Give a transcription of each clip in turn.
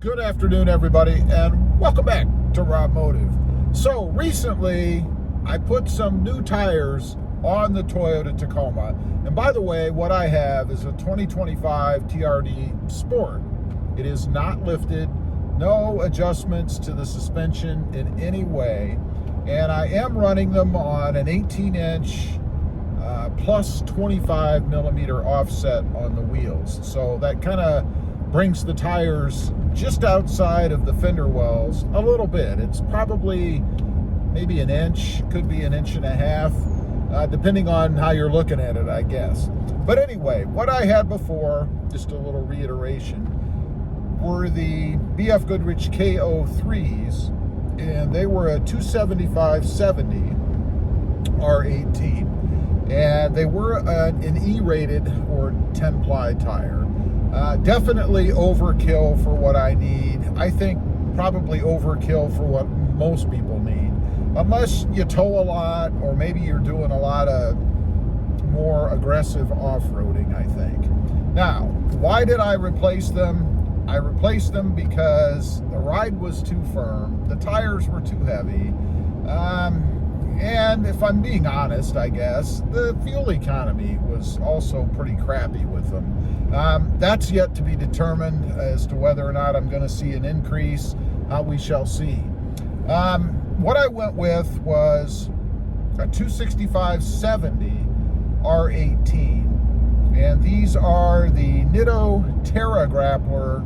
Good afternoon, everybody, and welcome back to RobMotive. So recently, I put some new tires on the Toyota Tacoma. And by the way, what I have is a 2025 TRD Sport. It is not lifted, no adjustments to the suspension in any way. And I am running them on an 18-inch plus 25 millimeter offset on the wheels. So that kind of brings the tires just outside of the fender wells a little bit. It's probably maybe an inch, could be an inch and a half, depending on how you're looking at it, I guess. But anyway, what I had before, just a little reiteration, were the BF Goodrich KO3s, and they were a 275/70 R18, and they were an E-rated or 10-ply tire. Definitely overkill for what I need. I think probably overkill for what most people need. Unless you tow a lot, or maybe you're doing a lot of more aggressive off-roading, I think. Now, why did I replace them? I replaced them because the ride was too firm, the tires were too heavy, and if I'm being honest, I guess, the fuel economy was also pretty crappy with them. That's yet to be determined as to whether or not I'm going to see an increase. We shall see. What I went with was a 265/70 R18, and these are the Nitto Terra Grappler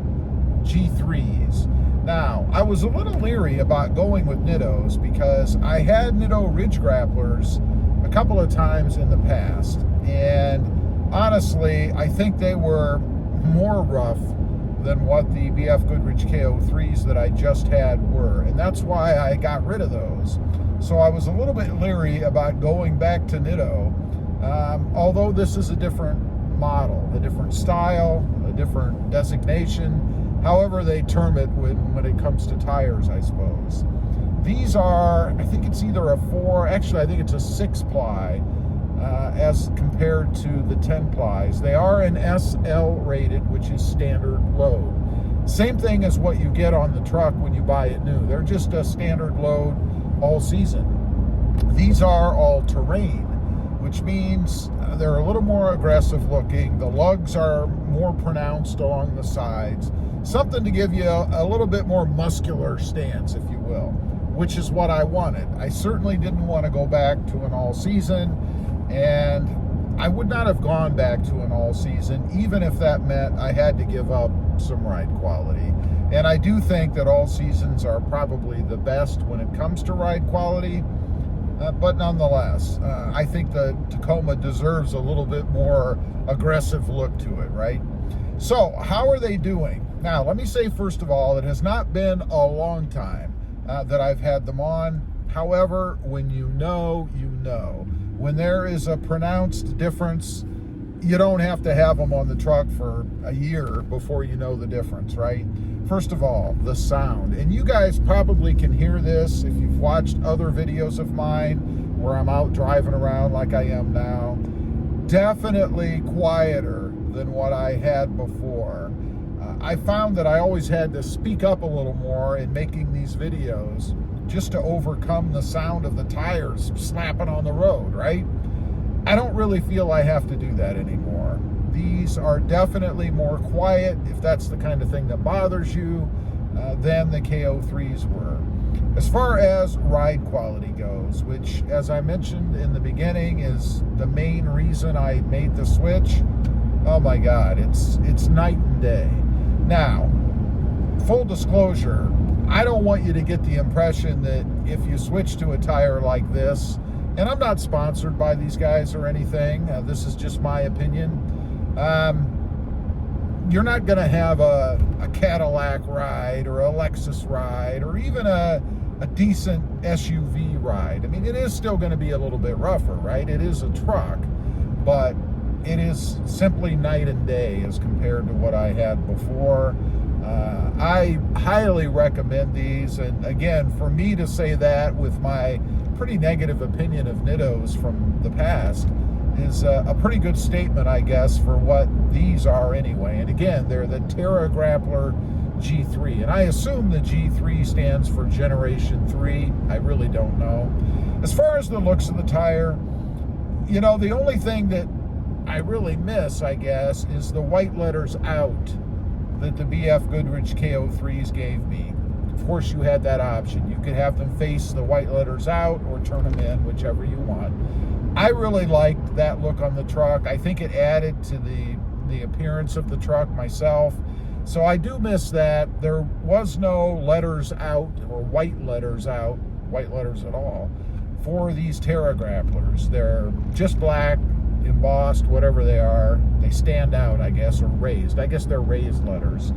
G3s. Now, I was a little leery about going with Nittos because I had Nitto Ridge Grapplers a couple of times in the past, and honestly, I think they were more rough than what the BF Goodrich KO3s that I just had were, and that's why I got rid of those. So I was a little bit leery about going back to Nitto, although this is a different model, a different style, a different designation, however they term it when it comes to tires, I suppose. These are, I think it's either a 4, actually I think it's a 6-ply, as compared to the 10-plies. They are an SL rated, which is standard load. Same thing as what you get on the truck when you buy it new. They're just a standard load all season. These are all terrain, which means they're a little more aggressive looking. The lugs are more pronounced along the sides. Something to give you a little bit more muscular stance, if you will, which is what I wanted. I certainly didn't want to go back to an all-season, and I would not have gone back to an all-season, even if that meant I had to give up some ride quality. And I do think that all-seasons are probably the best when it comes to ride quality, but nonetheless, I think the Tacoma deserves a little bit more aggressive look to it, right? So, how are they doing? Now, let me say, first of all, it has not been a long time that I've had them on. However, when you know, you know. When there is a pronounced difference, you don't have to have them on the truck for a year before you know the difference, right? First of all, the sound. And you guys probably can hear this if you've watched other videos of mine where I'm out driving around like I am now. Definitely quieter than what I had before. I found that I always had to speak up a little more in making these videos just to overcome the sound of the tires slapping on the road, right? I don't really feel I have to do that anymore. These are definitely more quiet, if that's the kind of thing that bothers you, than the KO3s were. As far as ride quality goes, which, as I mentioned in the beginning, is the main reason I made the switch, oh my God, it's night and day. Now, full disclosure, I don't want you to get the impression that if you switch to a tire like this, and I'm not sponsored by these guys or anything, this is just my opinion, you're not going to have a Cadillac ride or a Lexus ride or even a decent SUV ride. I mean, it is still going to be a little bit rougher, right? It is a truck, but it is simply night and day as compared to what I had before. I highly recommend these, and again, for me to say that with my pretty negative opinion of Nittos from the past is a pretty good statement, I guess, for what these are anyway. And again, they're the Terra Grappler G3. And I assume the G3 stands for Generation 3. I really don't know. As far as the looks of the tire, you know, the only thing that I really miss, I guess, is the white letters out that the BF Goodrich KO3s gave me. Of course, you had that option. You could have them face the white letters out or turn them in, whichever you want. I really liked that look on the truck. I think it added to the appearance of the truck myself. So I do miss that. There was no letters out or white letters out, white letters at all, for these Terra Grapplers. They're just black, embossed, whatever they are. They stand out, I guess, or raised. I guess they're raised letters,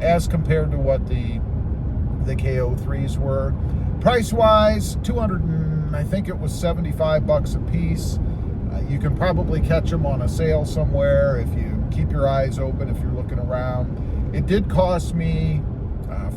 as compared to what the KO3s were. Price-wise, I think it was 75 bucks a piece. You can probably catch them on a sale somewhere if you keep your eyes open, if you're looking around. It did cost me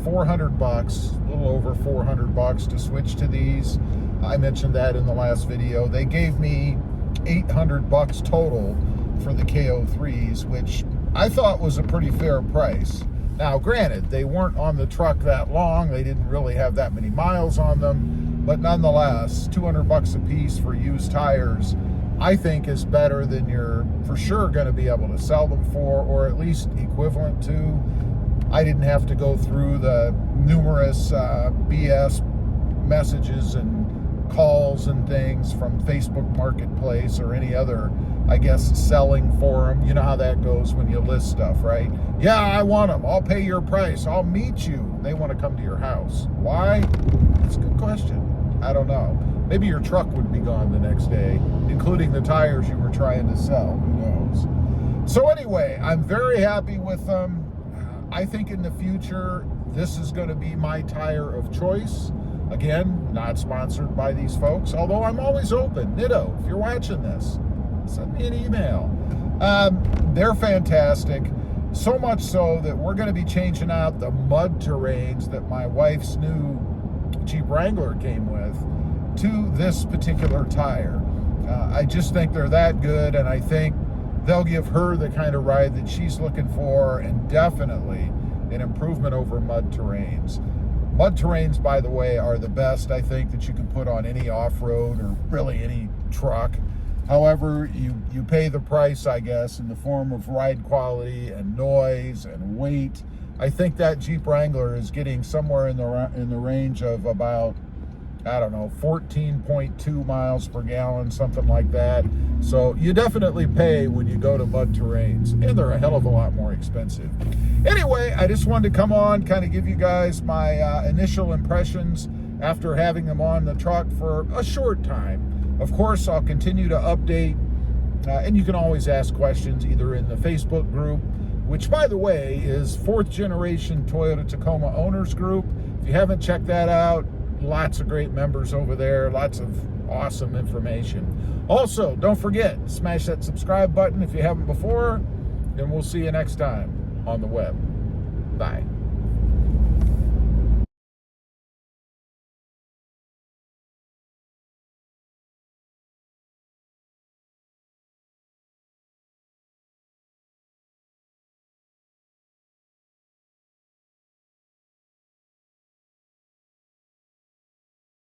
400 bucks, a little over 400 bucks to switch to these. I mentioned that in the last video. They gave me 800 bucks total for the KO3s, which I thought was a pretty fair price. Now, granted, they weren't on the truck that long. They didn't really have that many miles on them, but nonetheless, 200 bucks a piece for used tires, I think is better than you're for sure going to be able to sell them for, or at least equivalent to. I didn't have to go through the numerous BS messages and calls and things from Facebook Marketplace or any other, I guess, selling forum. You know how that goes when you list stuff, right? Yeah, I want them. I'll pay your price. I'll meet you. They want to come to your house. Why? That's a good question. I don't know. Maybe your truck would be gone the next day, including the tires you were trying to sell. Who knows? So anyway, I'm very happy with them. I think in the future, this is going to be my tire of choice. Again, not sponsored by these folks, although I'm always open. Nitto, if you're watching this, send me an email. They're fantastic. So much so that we're going to be changing out the mud terrains that my wife's new Jeep Wrangler came with to this particular tire. I just think they're that good, and I think they'll give her the kind of ride that she's looking for, and definitely an improvement over mud terrains. Mud terrains, by the way, are the best, I think, that you can put on any off-road or really any truck. However, you pay the price, I guess, in the form of ride quality and noise and weight. I think that Jeep Wrangler is getting somewhere in the range of about, I don't know, 14.2 miles per gallon, something like that. So you definitely pay when you go to mud terrains, and they're a hell of a lot more expensive. Anyway, I just wanted to come on, kind of give you guys my initial impressions after having them on the truck for a short time. Of course, I'll continue to update, and you can always ask questions either in the Facebook group, which, by the way, is 4th Generation Toyota Tacoma Owners Group. If you haven't checked that out, lots of great members over there, lots of awesome information. Also, don't forget, smash that subscribe button if you haven't before, and we'll see you next time on the web. Bye.